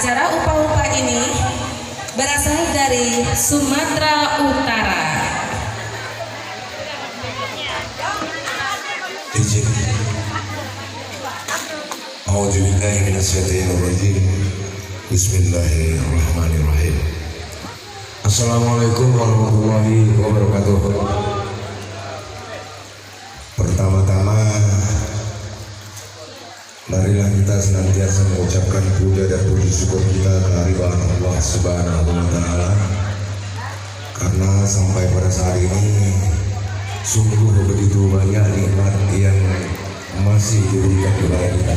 Acara upah-upah ini berasal dari Sumatera Utara. Izin. A'udzubillahi minasyaitonirrajim. Bismillahirrahmanirrahim. Assalamualaikum warahmatullahi wabarakatuh. Pertama-tama, marilah kita senantiasa mengucapkan puja dan puji syukur kita kehadiran Allah Subhanahu wa Ta'ala, karena sampai pada saat ini sungguh begitu banyak nikmat yang masih diberikan kepada kita.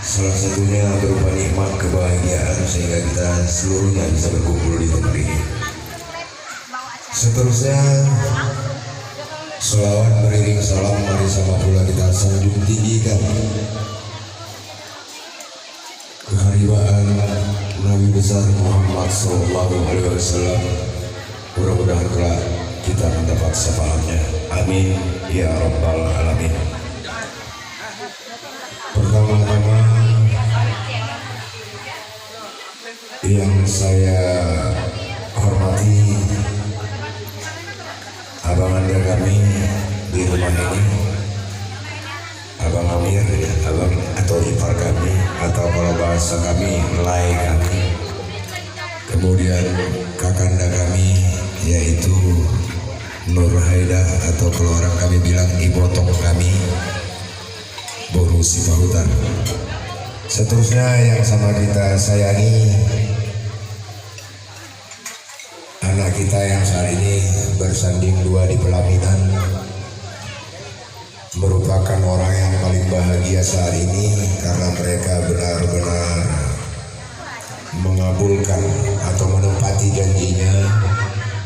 Salah satunya berupa nikmat kebahagiaan sehingga kita seluruhnya bisa berkumpul di tempat ini. Seterusnya, selawat beriring salam mari sama pula kita sanjung tinggikan keharibaan Nabi besar Muhammad SAW. Mudah-mudahan kelak kita mendapat syafaatnya. Amin ya rabbal alamin. Pertama-tama yang saya hormati abang anda kami di rumah ini, abang Amir, abang atau ipar kami, atau kalau bahasa kami lai kami. Kemudian kakanda kami yaitu Nur Haida, atau kalau orang kami bilang ibotong kami, Boru Sipahutan. Seterusnya yang sama kita sayangi, anak kita yang saat ini bersanding dua di pelaminan, merupakan orang yang paling bahagia saat ini karena mereka benar-benar mengabulkan atau menepati janjinya,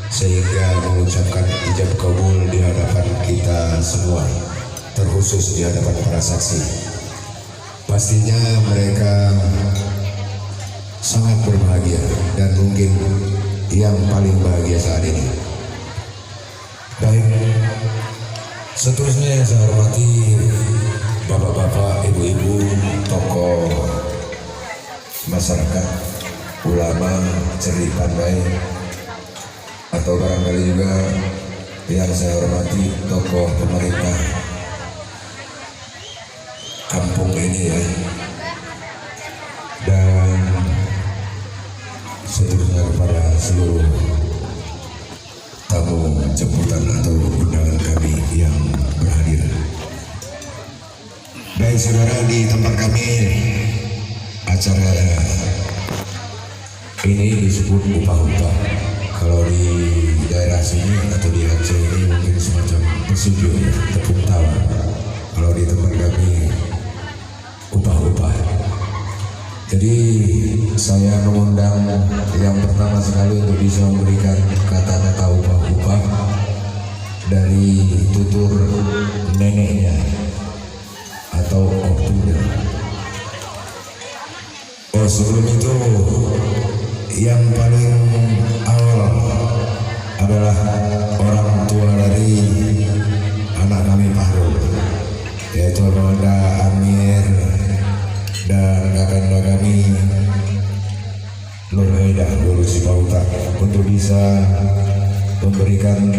sehingga mengucapkan ijab kabul di hadapan kita semua, terkhusus di hadapan para saksi. Pastinya mereka sangat berbahagia dan mungkin yang paling bahagia saat ini. Baik, seterusnya yang saya hormati bapak-bapak, ibu-ibu, tokoh masyarakat, ulama, cerdik pandai, atau barangkali juga yang saya hormati tokoh pemerintah kampung ini ya, dan seterusnya kepada seluruh tamu jemputan atau undangan kami yang berhadir. Baik saudara, di tempat kami acara ini disebut upah-upah. Kalau di daerah sini atau di Aceh ini mungkin semacam pesugihan ya, tepung tawar. Kalau di tempat kami upah-upah. Jadi saya mengundang yang pertama sekali untuk bisa memberikan kata-kata upah-upah dari tutur neneknya atau ortunya. Oh, sebelum itu yang paling awal adalah orang tua dari anak kami Fahrul, yaitu Ronda Amir dan kakanda kami Nur Haida Boru Sipahutan, untuk bisa memberikan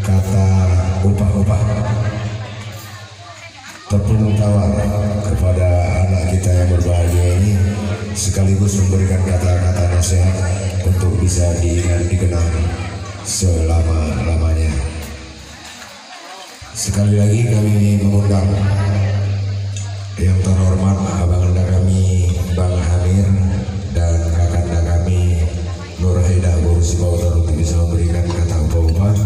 kata upah-upah tepung tawar kepada anak kita yang berbahagia ini, sekaligus memberikan kata-kata nasihat untuk bisa dikenang selama-lamanya. Sekali lagi kami mengundang yang terhormat abang anda kami Bang Amir dan kakanda kami Nur Haida Boru Sipahutan untuk bisa memberikan kata upah-upah,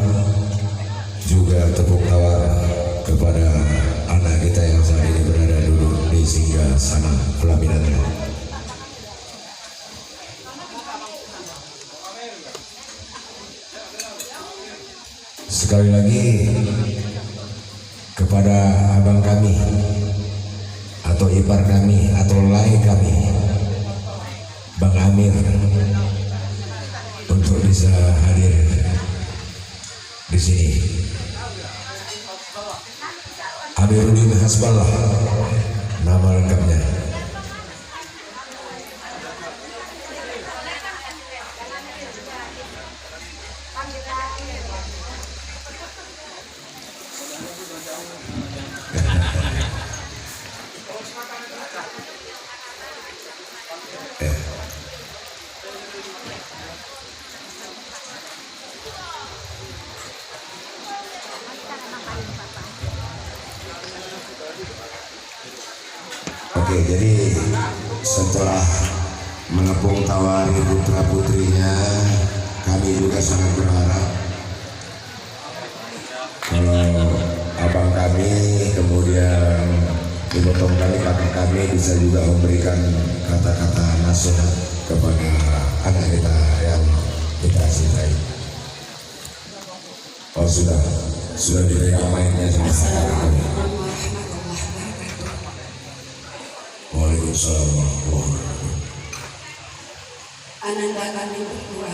juga tepuk tawar kepada anak kita yang saat ini berada duduk di singgah sana pelaminannya. Sekali lagi kepada abang kami atau ipar kami atau lai kami Bang Amir untuk bisa hadir di sini. Amiruddin Hasballah nama lengkapnya. Oke, jadi setelah mengepung tawari putra putrinya, kami juga sangat berharap kalau abang kami, kemudian ibu kami, kakak kami bisa juga memberikan kata-kata nasihat kepada anak kita yang kita cintai. Oh sudah diberikan mainnya sama kakak kami. Waalaikumsalam warahmatullahi wabarakatuh. Ananda kami berdua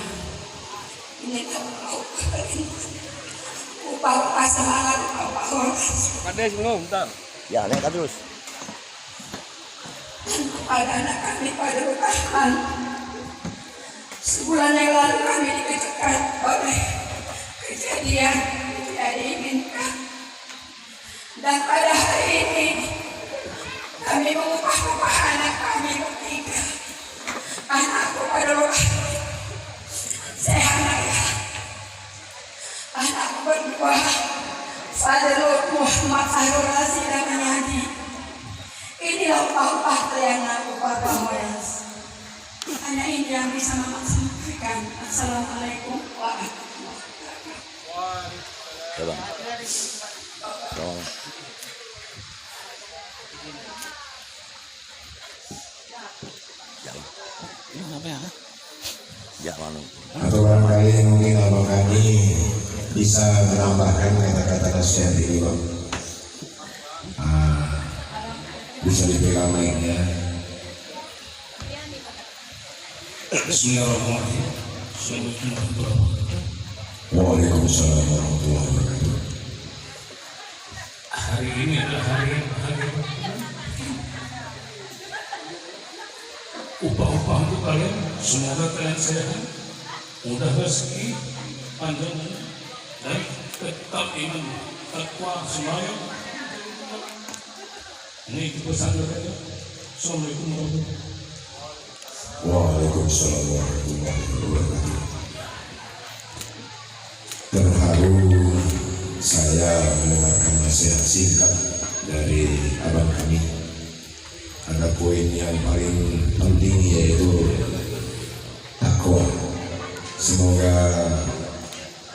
ini upah semangat upah Ada sebelum, bentar. Ya, naik terus. kepada anak kami pada Rahman. Sebulan yang lalu kami dikejutkan oleh kejadian tidak diinginkan, dan pada hari ini kami mengupah anak kami bertiga. Anakku adalah sehat ya. Anakku berdua Fadlul Muhammad Harun Rasid dan Menyadi. Inilah upah yang aku pakai. Hanya ini yang bisa Mama sampaikan. Assalamualaikum warahmatullahi wabarakatuh. Ya, Bang. Tolong. Ini apa ya? Ya, Manu. Atau barangkali mungkin abang kami bisa menambahkan kata-kata nasihat ini, Bang. Bisa dipegang mainnya. Bismillahirrahmanirrahim. Assalamualaikum warahmatullahi wabarakatuh. Waalaikumsalam warahmatullahi wabarakatuh. Hari ini adalah hari yang bahagia. Upah-upah untuk kalian, semoga kalian sehat, mudah rezeki, panjang umur, dan tetap iman, takwa, semangat. Ini pesan dari Assalamualaikum warahmatullahi wabarakatuh. Waalaikumsalam warahmatullahi wabarakatuh. Terharu saya mendengarkan nasihat singkat dari abang kami. Ada poin yang paling penting yaitu takwa. Semoga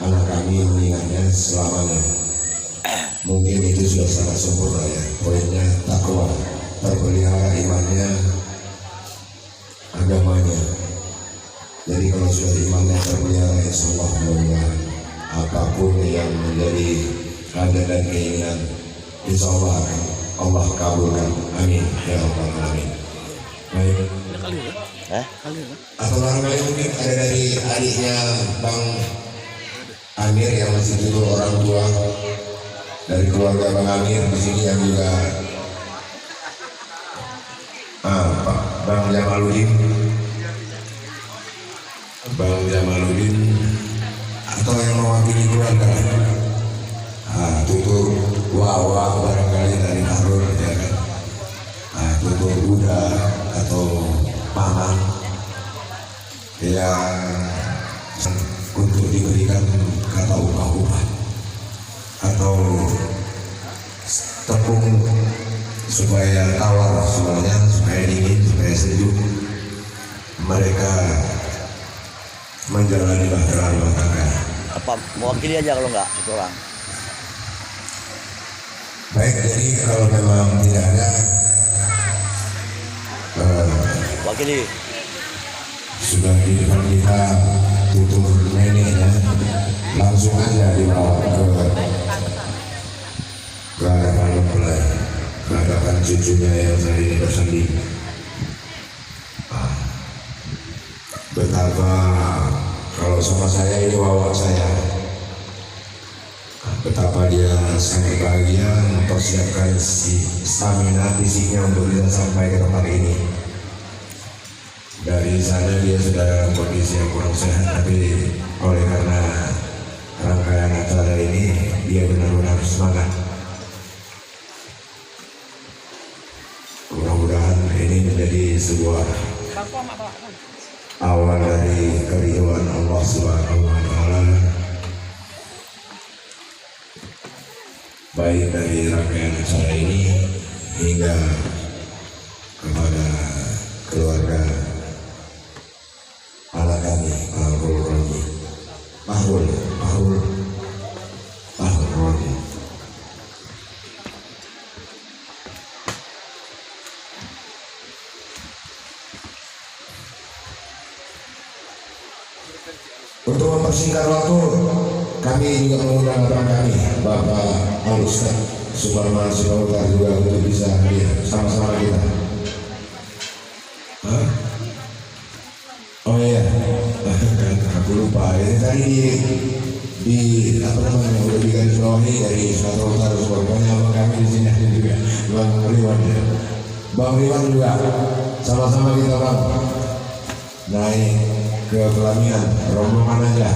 anak kami mengingatnya selamanya. Mungkin itu sudah sangat sempurna ya. Poinnya takwa, terpelihara imannya, agamanya. Jadi kalau sudah imannya terpelihara, insya Allah mudah-mudahan apapun yang menjadi ada dan keinginan, insya Allah akan Allah kabulkan. Amin ya rabbal alamin. Baik. Atau barangkali mungkin ada dari adiknya Bang Amir yang masih tidur orang tua dari keluarga Bang Amir di sini yang juga Pak Bang Jamaluddin, Bang Jamaluddin atau yang mewakili keluarga, tutur wawa barangkali dari Harun ya kan, tutur Buddha atau paman yang untuk diberikan kata upah-upah atau tepung supaya tawar semuanya, supaya dingin, supaya sejuk, mereka menjalani bahtera rumah tangga. Apa mewakili aja kalau enggak satu orang? Baik, jadi kalau memang tidak ada Wakili. sudah di depan kita tutur neneknya, langsung aja dibawa ke hadapan mempelai, ke hadapan cucunya yang saat ini bersanding. Betapa kalau sama saya ini wawa saya, betapa dia sangat bahagia mempersiapkan stamina fisiknya untuk bisa sampai ke tempat ini. Dari sana dia sudah dalam kondisi yang kurang sehat, tapi oleh karena rangkaian acara ini dia benar-benar semangat sebuah awal dari keridhaan Allah Subhanahu wa taala, baik dari rangkaian acara ini hingga kepada keluarga anak kami Mahrul Roji. Mahrul Roji. Untuk mempersingkat waktu, kami juga mengundang abang kami, Bapak Al-Ustaz Suparman Sihotar juga untuk bisa hadir sama-sama kita. Hah? Oh iya, aku lupa. Ini tadi di apa namanya udah digaris bawahi dari Sumatera Utara, pokoknya abang kami di sini ada juga, Bang Riwan. Bang Riwan juga, sama-sama kita bang naik ke pelaminan, rombongan aja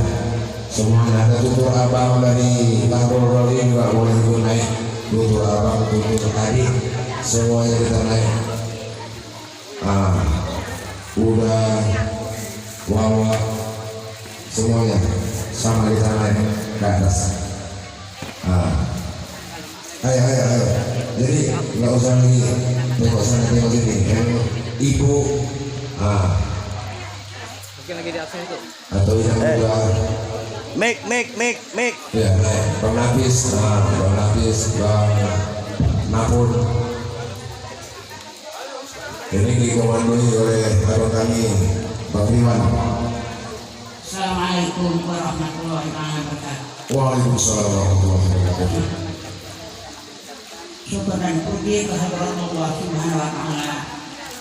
semuanya. Ada tutur abang dari Tanggul Roli juga boleh ikut naik, tutur abang, tutur adik, semuanya kita naik. Udah wawa semuanya sama kita naik ke atas. Ayo. Jadi nggak usah lagi tengok sana tengok sini. Yang ibu mungkin lagi di atas itu atau yang juga Mik. ya, Bang Nafis, Bang Napur. Ini dikomandoi oleh abang kami, Bang Riwan. Assalamualaikum warahmatullahi wabarakatuh. Waalaikumsalam warahmatullahi wabarakatuh. Syukur dan puji kehadirat Allah Subhanahu wa taala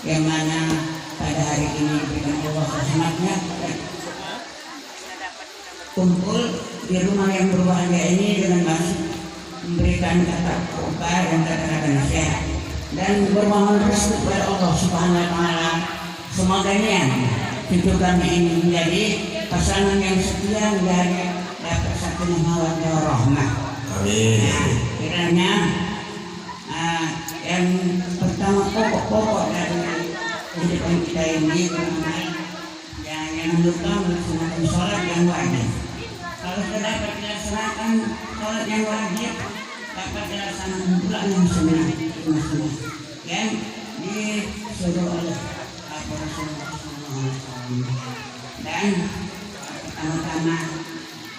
yang mana pada hari ini diberikan Allah rahmatnya kumpul di rumah yang berbahagia ini dengan masuk memberikan kata kabar dan kata-kata nasihat dan bermohon restu kepada Allah Subhanahu wa taala semoga cucu kami ini menjadi pasangan yang setia dan dapat sakinah mawaddah warahmah. Amin. Kiranya yang pertama pokok dari kehidupan kita ini jangan lupa melaksanakan sholat yang wajib. Kalau sudah dapat dilaksanakan sholat yang wajib, dapat dilaksanakan pula yang sunnah yang disuruh oleh Rasulullah SAW. Dan pertama-tama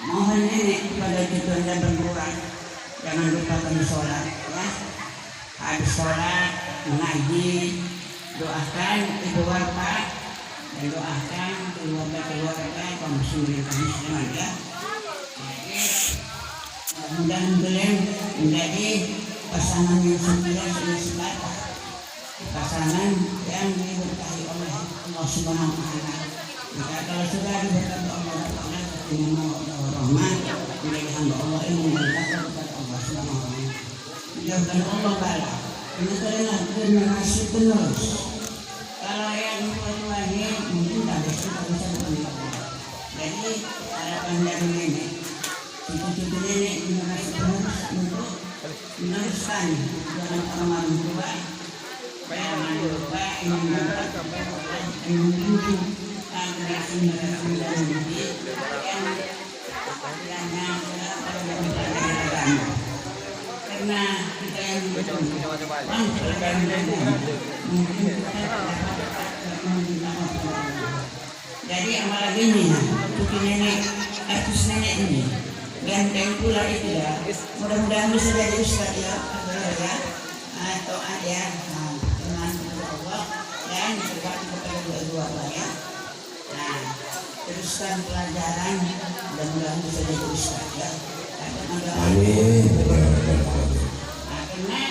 mohon nenek kepada cucu Anda berkurang, jangan lupakan sholat ya. Habis sholat mengaji, doakan ibu bapak dan doakan keluarga kaum muslimin dan muslimat ya. Mudah-mudahan beliau menjadi pasangan yang setia sebatas pasangan yang diberkahi oleh Allah Subhanahu wa taala. Maka kalau sudah diberkahi Allah Taala dengan rahmat menjadi hamba Allah yang mendekatkan kepada Allah Subhanahu wa taala. Mudah-mudahan Allah bala. Ini adalah generasi penerus. Kalau yang tua-tuanya mungkin tak bisa berpikir. Jadi harapan dari nenek, cucu-cucu nenek generasi penerus untuk meneruskan jalan orang tua. Jangan lupa ini membimbing generasi-generasi dan didik yang istilahnya agama. Karena kita yang jadi apalagi ini cucu nenek, artis nenek ini ganteng pula itu ya. Mudah-mudahan bisa jadi ustaz ya, atau ayah dengan Allah dan berbakti kepada dua-dua ya. Nah, teruskan pelajaran dan mudah-mudahan bisa jadi ustaz ya. Amin. Karena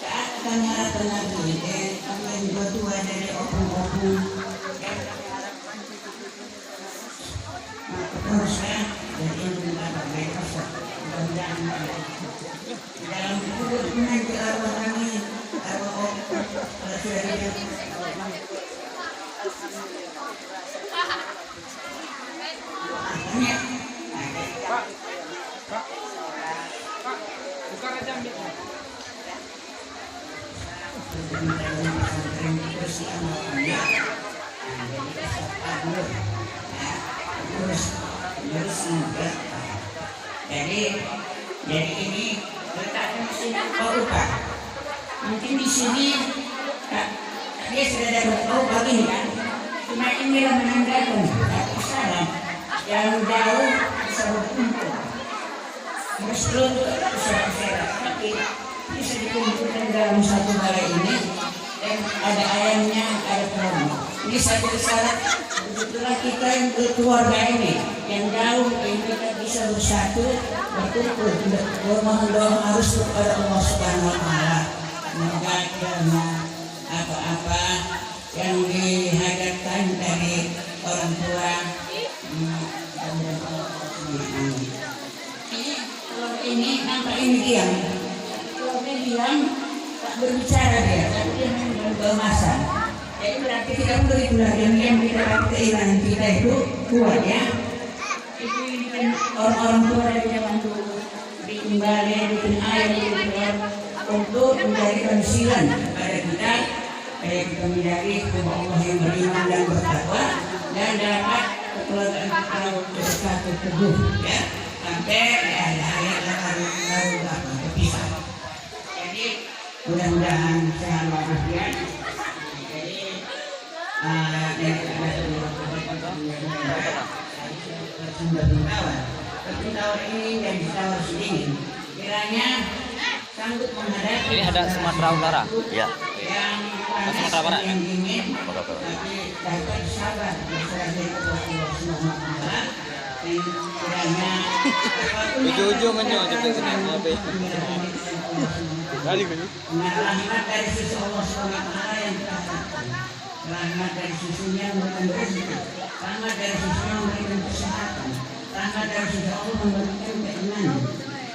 saat kami harapkan lagi kami yang berdua dari opung-opung terus ya dari yang mendapat baik mudah-mudahan dalam kubur nanti arwah kami arwah opung dari bukan aja untuk menjalani pesantren terus diamalkannya. Jadi astagfirullah, ya, terus semoga. Jadi ini letaknya di sini upah. Mungkin di sini dia sudah ada upah begini kan. Cuma inilah menandakan salam yang jauh bisa berkumpul. Harus beruntung besar-besar, tapi bisa dikumpulkan dalam satu balai ini dan ada ayamnya, ada telurnya. Ini satu syarat, begitulah kita yang berkeluarga ini yang jauh ini kita bisa bersatu, berkumpul, bermohon doa harus kepada Allah Subhanahu Wa Taala. Semoga kiranya apa-apa yang dihadapkan dari orang tua dan ini nampak ini diam. Kalau dia diam tak berbicara dia, tapi dia bermasan. Jadi berarti kita pun begitulah diam-diam kita keinginan kita itu kuat ya. Itu ini kan orang-orang tua dari zaman dulu diimbali, bikin air, untuk memberikan silan pada kita. Kita menjadi Allah yang beriman dan bertakwa dan dapat kekeluargaan kita bersatu teguh ya sampai ayat lalu berpisah. Jadi mudah-mudahan sehat walafiat. Jadi sumber tawar ini dan tawar sedingin kiranya sanggup menghadapi. Ini ada Sumatera Utara. Iya. Sumatera Barat yang ingin tapi dapat sabar berserah diri kepada Allah Subhanahu Wa Taala dan kiranya Ujung-ujungnya cepet sini ngapain? Kali kali. rahmat dari sisi Allah Subhanahu Wa Taala yang kita harapkan. Rahmat dari sisinya memberikan rezeki, rahmat dari sisinya memberikan kesehatan, rahmat dari sisi Allah memberikan keimanan.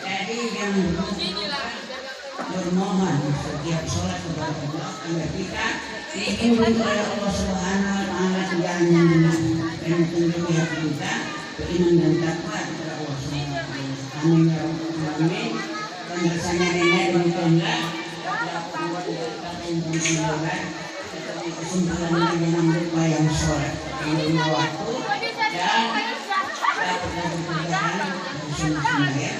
Jadi jangan lupa bermohon setiap sholat kepada Allah agar kita diimbing oleh Allah Subhanahu Wa Taala kejalannya dan tunjukkan hati kita beriman dan takwa kepada Allah Subhanahu Wa Taala. Amin ya rabbal alamin. Pembahasannya nenek demikianlah. Buat kata yang berkesimpulan kesimpulannya jangan lupa yang sholat yang lima waktu dan dapat kerjaan bersama-sama ya.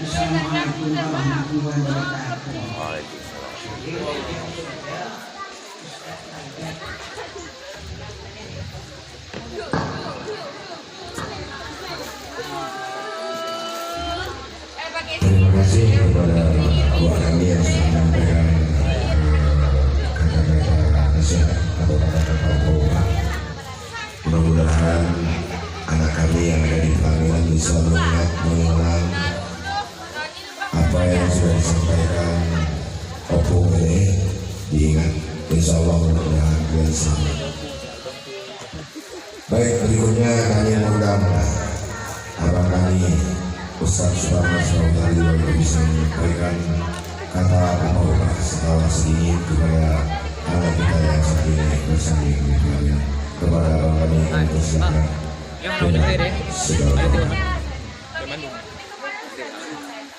Assalamualaikum warahmatullahi wabarakatuh. Waalaikumsalam. Terima kasih kepada Abah kami yang sudah menyampaikan kata-kata nasihat atau kata-kata doa. Mudah-mudahan anak kami yang ada di pelaminan bisa mengulang apa yang sudah disampaikan opung ini, diingat. Insya Allah mudah-mudahan kalian selamat. Baik, berikutnya kami mengundang abang kami Ustaz Suparno Saudari yang bisa menyampaikan kata apa setelah sedikit kepada anak kita yang saat ini bersanding di pelaminan. Kepada abang kami yang persilakan dengan segala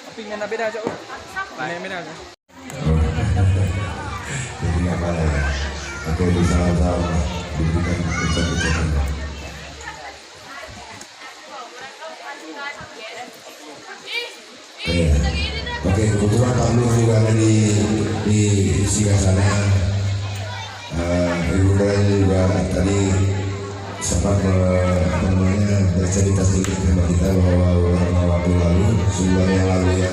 Tapi yang beda aja, yang beda aja. jadi apa ya? Oke, bisa diberikan ucapan-ucapan. Oke, kebetulan Pak Nur juga ada di singgah sana. Ibu Dara juga tadi sempat bercerita sedikit kepada kita bahwa beberapa waktu lalu, sebulan yang lalu ya,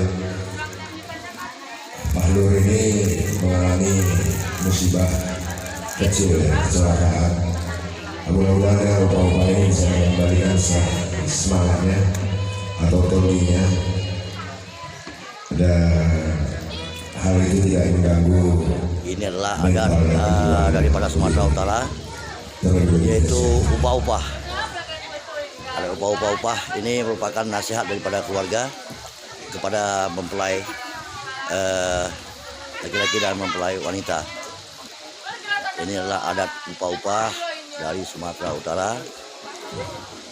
Pak Nur ini mengalami musibah kecil ya, kecelakaan. Mudah-mudahan dengan upaya ini bisa mengembalikan semangatnya atau tendinya, dan hal itu tidak mengganggu. Ini adalah adat daripada Sumatera Utara, yaitu upah-upah. Ada upah-upah ini merupakan nasihat daripada keluarga kepada mempelai laki-laki dan mempelai wanita. Ini adalah adat upah-upah dari Sumatera Utara.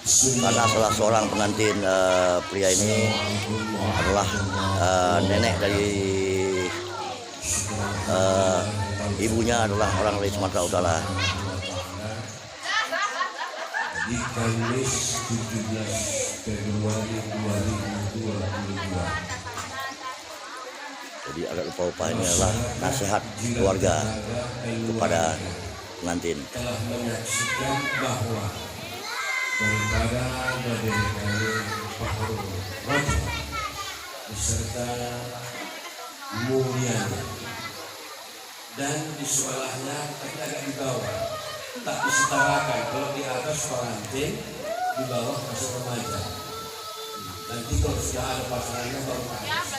Karena salah seorang pengantin pria ini adalah nenek dari ibunya adalah orang dari Sumatera Utara. Di Kamis 17 Februari 2022. Jadi adat upah-upah ini adalah nasihat keluarga kepada pengantin. Telah menyaksikan bahwa daripada dari kami Fahrul Raja beserta mulianya dan di sebelahnya tapi agak di bawah, tak disetarakan. Kalau di atas pengantin, di bawah masih remaja. Nanti kalau sudah ada pasangannya baru atas.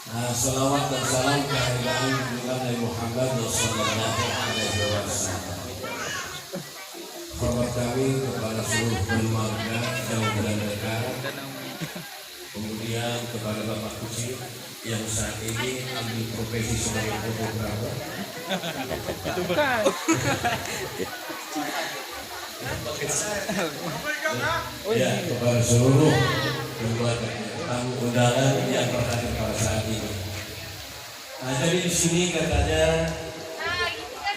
Nah, salawat dan salam kehadiran Nabi Muhammad sallallahu alaihi wasallam. Hormat kami kepada seluruh keluarga jauh dan dekat. Kemudian kepada Bapak Kuci yang saat ini ambil profesi sebagai fotografer. Itu bukan. Ya, kepada seluruh keluarga tamu undangan yang berhadir pada saat ini. Nah, jadi di sini katanya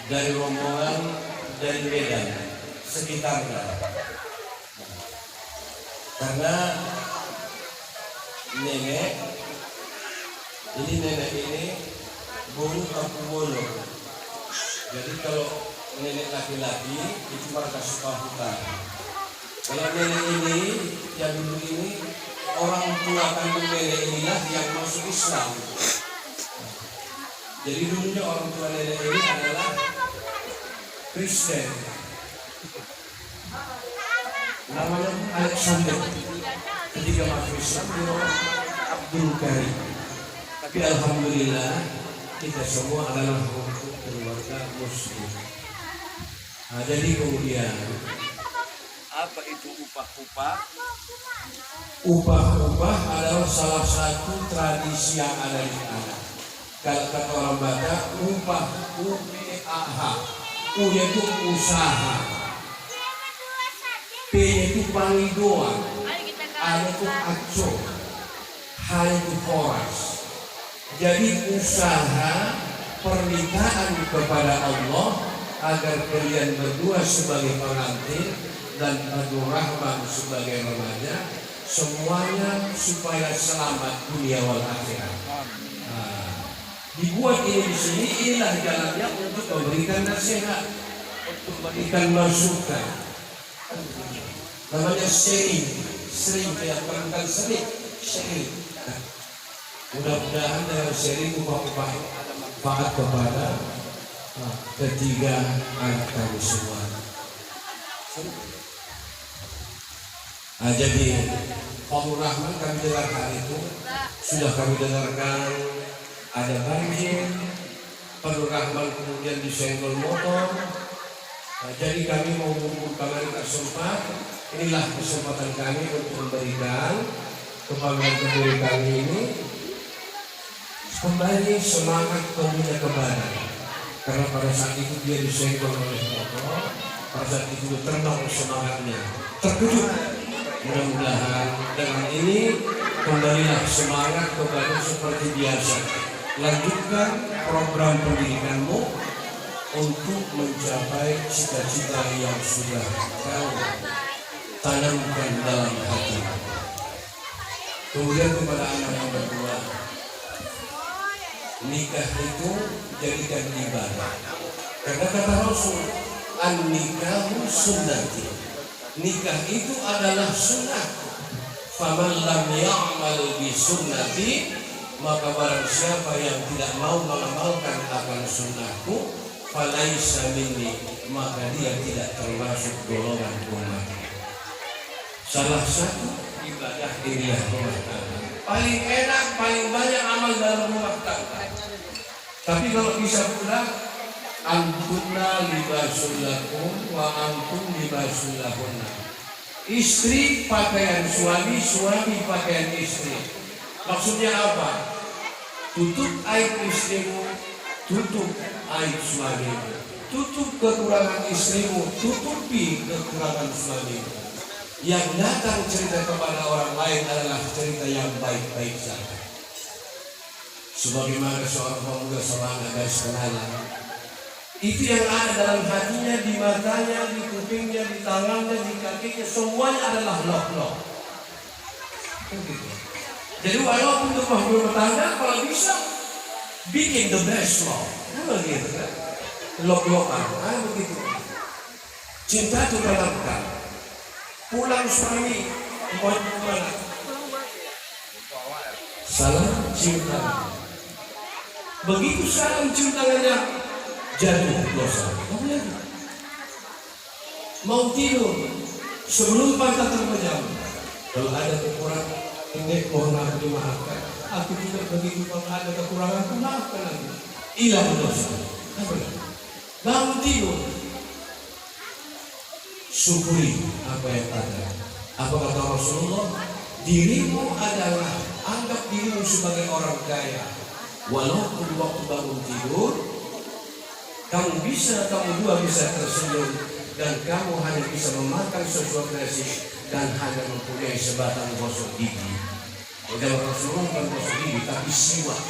dari rombongan dari Medan sekitarnya. Karena nenek ini bulu kampung Wolo. Jadi kalau nenek laki-laki itu mereka suka hutan. Kalau nenek ini yang dulu ini orang tua kandung nenek inilah yang masuk Islam. Jadi dulunya orang tua nenek ini adalah Kristen. Namanya Alexander. Ketika masuk Islam dia Abdul Karim. Tapi alhamdulillah kita semua adalah keluarga Muslim. Nah, jadi kemudian apa itu upah-upah? Upah-upah adalah salah satu tradisi yang ada di sana. Kalau kata orang Batak, upah, UPAH. U itu usaha, P itu panggilan, A itu aco, H itu horas. Jadi usaha pernikahan kepada Allah agar kalian berdua sebagai pengantin dan Abdul Rahman sebagai remaja semuanya supaya selamat dunia wal akhirat. Dibuat ini di sini, inilah jalannya untuk memberikan nasihat, untuk memberikan masukan. Namanya sering kayak perangkat sering. Mudah-mudahan dengan sering upah-upah ada manfaat kepada ketiga anak kami semua. Nah, jadi Abdul Rahman kami dengar hari itu sudah kami dengarkan ada banjir, Abdul Rahman kemudian disenggol motor. Nah, jadi kami mau mengumpulkan mereka sempat. Inilah kesempatan kami untuk memberikan kebanggaan kedua kami ini kembali semangat punya kebadan. Karena pada saat itu dia disenggol oleh motor, pada saat itu terkenal semangatnya, terkejut. Mudah-mudahan dengan ini kembalilah semangat kepada seperti biasa. Lanjutkan program pendidikanmu untuk mencapai cita-cita yang sudah kau tanamkan dalam hati. Kemudian kepada anak yang berdua, nikah itu jadikan ibadah. Karena kata Rasul, an-nikahu sunnati. Nikah itu adalah sunnah. Faman lam ya'mal bi sunnati, maka barang siapa yang tidak mau mengamalkan akan sunnahku, falaisa minni, maka dia tidak termasuk golongan umat. Salah satu ibadah inilah rumah tangga. Paling enak, paling banyak amal dalam rumah tangga. Tapi kalau bisa pula, antunna libasul lakum wa antum libasul lahunna. Istri pakaian suami, suami pakaian istri. Maksudnya apa? Tutup aib istrimu, tutup aib suamimu. tutup kekurangan istrimu, tutupi kekurangan suamimu. Yang datang cerita kepada orang lain adalah cerita yang baik-baik saja. Sebagaimana seorang pemuda semangat dan kenalan, itu yang ada dalam hatinya, di matanya, di kupingnya, di tangannya, di kakinya, semuanya adalah lok-lok. Begitu. Jadi walaupun rumah berumah tangga, kalau bisa bikin the best love. Begitu kan? Lok-lokan, begitu. Cinta itu dalamkan. Pulang suami, mau kemana? Salam cinta. Begitu salam cintanya jatuh dosa. Mau tidur sebelum pantat terpejam. Kalau ada kekurangan, ini mohon maaf dimaafkan. Aku juga begitu, kalau ada kekurangan, aku maafkan lagi. Hilang dosa. Bangun tidur, syukuri apa yang ada. Apa kata Rasulullah? Dirimu adalah, anggap dirimu sebagai orang kaya. Walaupun waktu bangun tidur, kamu dua bisa tersenyum, dan kamu hanya bisa memakan sesuatu nasi dan hanya mempunyai sebatang gosok gigi. Udah Rasulullah bukan gosok gigi, tapi siwak.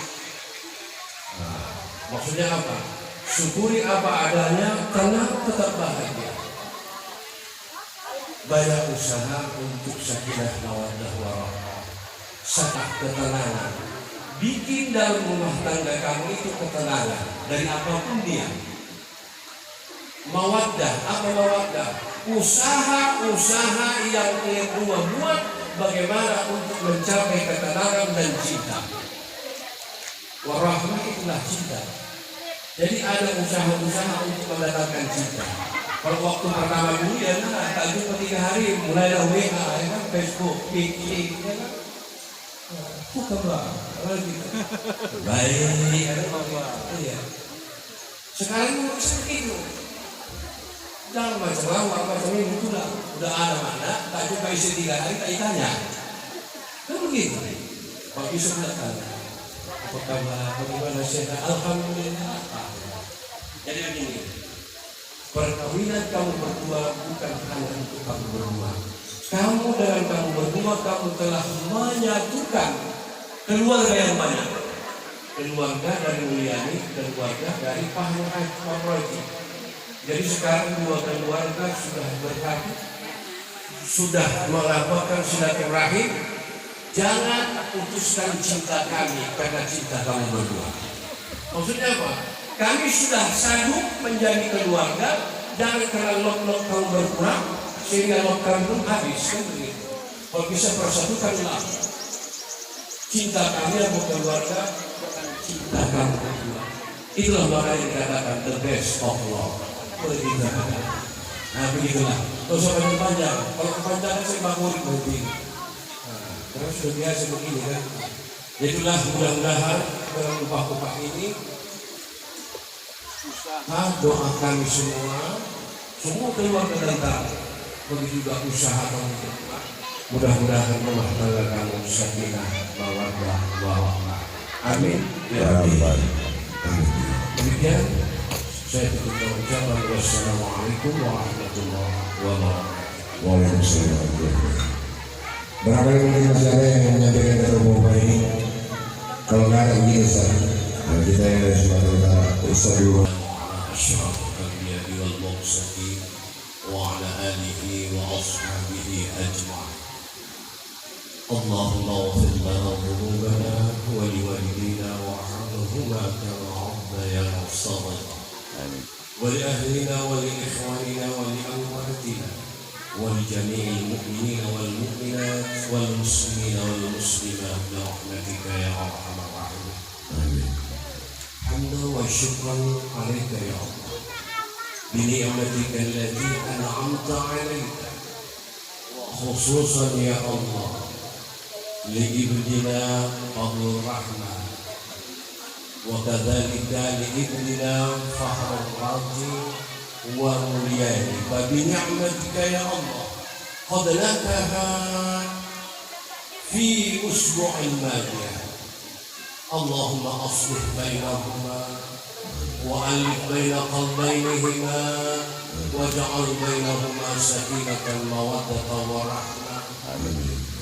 Maksudnya apa? Syukuri apa adanya, tenang, tetap bahagia. Banyak usaha untuk sakinah mawaddah warahmah, sakinah ketenangan. Bikin dalam rumah tangga kamu itu ketenangan dari apapun dia. Mawaddah, apa mawaddah? Usaha-usaha yang ingin buat bagaimana untuk mencapai ketenangan dan cinta. Warahmah itulah cinta. Jadi ada usaha-usaha untuk mendatangkan cinta. Kalau waktu pertama dulu ya, tak jumpa 3 hari mulai ada WA, ya kan, Facebook, PK, ya kan. Bukanlah, lagi. Baik, ada apa? Iya. Sekarang mau seperti itu. Jangan macam lama, macam ini udah ada mana, tak jumpa istri 3 hari, tak ditanya. Kan begitu. Kalau bisa datang. Apa kabar? Bagaimana sehat? Alhamdulillah. Jadi begini. Perkawinan kamu berdua bukan hanya untuk kamu berdua. Kamu dengan kamu berdua, kamu telah menyatukan keluarga yang banyak. Keluarga dari Mulyani, keluarga dari Pak Roji. Jadi sekarang dua keluarga sudah berkati, sudah melakukan silaturahim. Jangan putuskan cinta kami karena cinta kamu berdua. Maksudnya apa? Kami sudah sanggup menjadi keluarga, jangan karena lok-lok kamu berkurang sehingga lok kami pun habis, kan begitu. Kalau bisa persatukanlah cinta kami yang keluarga bukan cinta kamu berdua. Itulah makanya dikatakan the best of love. Begitu. Nah begitulah. Kalau sampai panjang, kalau kepanjangan saya bangun berarti. Karena sudah biasa begini kan. Itulah mudah-mudahan dalam upah-upah ini. Doa kami semua keluarga dan tamu, begitu juga usaha kamu. Mudah-mudahan rumah tangga kamu sakinah mawaddah warahmah. Amin. Ya Rabbal. Demikian saya tutup dengan ucapan wassalamualaikum warahmatullahi wabarakatuh. Waalaikumsalam. Barangkali mungkin masih ada yang menyampaikan kata umum ini. Kalau nggak ada begini Ustaz. Kita yang dari Sumatera Utara, Ustaz dulu. أشرف الأنبياء والمرسلين وعلى آله وأصحابه أجمعين. اللهم اغفر لنا ذنوبنا ولوالدينا وارحمهما كما ربيانا صغيرا. ولأهلنا ولإخواننا ولأمواتنا ولجميع المؤمنين والمؤمنات والمسلمين والمسلمات برحمتك يا أرحم الراحمين. آمين. حمدا وشكرا عليك يا الله بنعمتك التي أنعمت عليك، خصوصا يا الله لابننا أبو الرحمن، وكذلك لابننا فخر الراجي وملياني. فبنعمتك يا الله قد نكها في أسبوع الماضي. اللهم أصلح بينهما وألف بين قلبينهما واجعل بينهما سكينة مودة ورحمة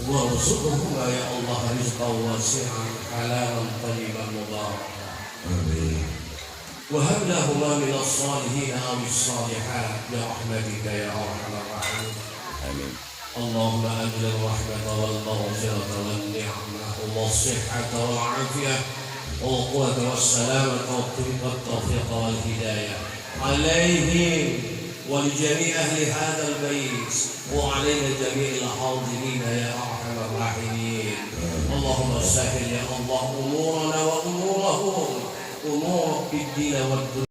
وارزقهما يا الله رزقا واسعا حلالا طيبا مباركا وهب لهما من الصالحين أو الصالحات برحمتك يا أرحم الراحمين آمين. اللهم أنزل الرحمة والمغفرة والنعمة والصحة والعافية والقوة والسلامة والتوفيق والهداية عليهم ولجميع أهل هذا البيت وعلينا جميع الحاضرين يا أرحم الراحمين. اللهم سهل يا الله أمورنا وأمورهم أمور في الدين والدنيا.